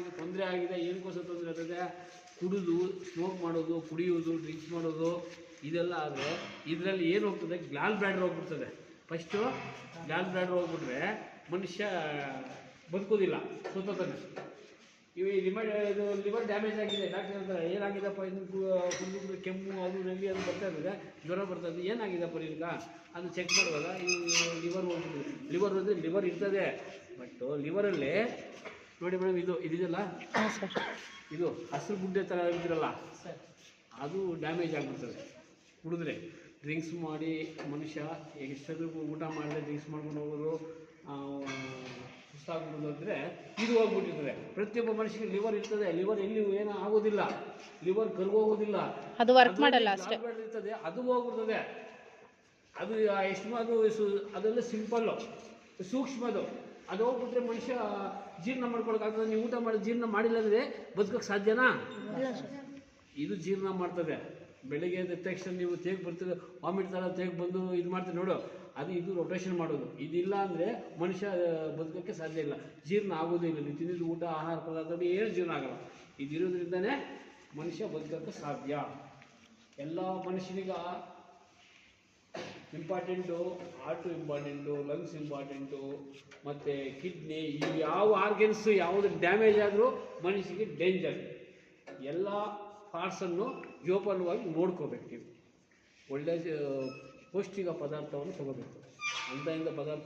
ಇದು ತೊಂದರೆ ಆಗಿದೆ. ಏನಕ್ಕೋಸ್ಕರ ತೊಂದರೆ ಆಗ್ತದೆ? ಕುಡಿದು ಸ್ಮೋಕ್ ಮಾಡೋದು, ಕುಡಿಯೋದು, ಡ್ರಿಂಕ್ಸ್ ಮಾಡೋದು ಇದೆಲ್ಲ ಆದರೆ ಇದರಲ್ಲಿ ಏನು ಹೋಗ್ತದೆ? ಗ್ಲಾಲ್ ಬ್ಲ್ಯಾಡರ್ ಹೋಗ್ಬಿಡ್ತದೆ. ಫಸ್ಟು ಗ್ಲಾಲ್ ಬ್ಲ್ಯಾಡರ್ ಹೋಗ್ಬಿಟ್ರೆ ಮನುಷ್ಯ ಬದುಕೋದಿಲ್ಲ, ಸುತ್ತೋತಾನೆ. ಲಿವರ್ ಡ್ಯಾಮೇಜ್ ಆಗಿದೆ. ಡಾಕ್ಟರ್ ಹೇಳ್ತಾರೆ ಏನಾಗಿದೆಪ್ಪ ಇದು ಕುಡಿದು ಕೆಮ್ಮು ಅದು ನೆಗಡಿ ಅದು ಬರ್ತಾ ಇರ್ತದೆ, ಜ್ವರ ಬರ್ತಾ ಇದೆ, ಏನಾಗಿದೆಪ್ಪ ಈಗ ಅದು ಚೆಕ್ ಮಾಡುವಾಗ ಈ ಲಿವರ್ ಹೋಗ್ಬಿಟ್ಟಿದೆ. ಲಿವರ್ ಇರ್ತದೆ, ಬಟ್ ಲಿವರಲ್ಲಿ ನೋಡಿ ಮೇಡಮ್, ಇದೆಯಲ್ಲ, ಇದು ಹಸಿರು ಗುಡ್ಡೆ ಥರ ಇದ್ದಿರಲ್ಲ, ಅದು ಡ್ಯಾಮೇಜ್ ಆಗಿಬಿಡ್ತದೆ ಕುಡಿದ್ರೆ. ಡ್ರಿಂಕ್ಸ್ ಮಾಡಿ ಮನುಷ್ಯ ಎಷ್ಟೊಂದು ಊಟ ಮಾಡಿದ್ರೆ ಡ್ರಿಂಕ್ಸ್ ಮಾಡ್ಕೊಂಡು ಹೋಗೋದು, ಸುಸ್ತಾಗ್ಬಿಡೋದು ಅಂದರೆ ಇದು ಹೋಗ್ಬಿಟ್ಟಿರ್ತದೆ. ಪ್ರತಿಯೊಬ್ಬ ಮನುಷ್ಯನಿಗೆ ಲಿವರ್ ಇರ್ತದೆ. ಲಿವರ್ ಎಲ್ಲಿ ಏನೂ ಆಗೋದಿಲ್ಲ, ಲಿವರ್ ಕರ್ಗೋಗೋದಿಲ್ಲ, ಅದು ವರ್ಕ್ ಮಾಡಲ್ಲ ಅಷ್ಟೇ ಇರ್ತದೆ, ಅದು ಹೋಗ್ಬಿಡ್ತದೆ. ಅದು ಎಷ್ಟು ಅದೆಲ್ಲ ಸಿಂಪಲ್ಲು, ಸೂಕ್ಷ್ಮದು. ಅದು ಹೋಗ್ಬಿಟ್ರೆ ಮನುಷ್ಯ ಜೀರ್ಣ ಮಾಡ್ಕೊಳಕ್ಕಾಗ್ತದೆ. ನೀವು ಊಟ ಮಾಡಿ ಜೀರ್ಣ ಮಾಡಿಲ್ಲ ಅಂದರೆ ಬದುಕೋಕ್ಕೆ ಸಾಧ್ಯನಾ? ಇದು ಜೀರ್ಣ ಮಾಡ್ತದೆ. ಬೆಳಿಗ್ಗೆ ಎದ್ದ ತಕ್ಷಣ ನೀವು ತೇಗ್ ಬರ್ತದೆ, ವಾಮಿಟ್ ಥರ ತೇಗ್ ಬಂದು ಇದು ಮಾಡ್ತೀವಿ ನೋಡು, ಇದು ರೊಟೇಷನ್ ಮಾಡೋದು. ಇದಿಲ್ಲ ಅಂದರೆ ಮನುಷ್ಯ ಬದುಕೋಕ್ಕೆ ಸಾಧ್ಯ ಇಲ್ಲ, ಜೀರ್ಣ ಆಗೋದೇ ಇಲ್ಲ. ನೀವು ತಿಂದಿದ್ದು ಊಟ, ಆಹಾರ ಪದಾರ್ಥ ಏನು ಜೀರ್ಣ ಆಗಲ್ಲ. ಇದಿರೋದ್ರಿಂದನೇ ಮನುಷ್ಯ ಬದುಕೋಕ್ಕೆ ಸಾಧ್ಯ. ಎಲ್ಲ ಮನುಷ್ಯನಿಗೆ important, heart important, lungs important, ಮತ್ತು ಕಿಡ್ನಿ, ಇವು ಯಾವ ಆರ್ಗನ್ಸು ಯಾವುದು ಡ್ಯಾಮೇಜ್ ಆದರೂ ಮನುಷ್ಯನಿಗೆ ಡೇಂಜರ್. ಎಲ್ಲ ಪಾರ್ಟ್ಸನ್ನು ಜೋಪಾನವಾಗಿ ನೋಡ್ಕೋಬೇಕು. ನೀವು ಒಳ್ಳೆಯ ಪೌಷ್ಟಿಕ ಪದಾರ್ಥವನ್ನು ತಗೋಬೇಕು. ಅಂಥ ಪದಾರ್ಥ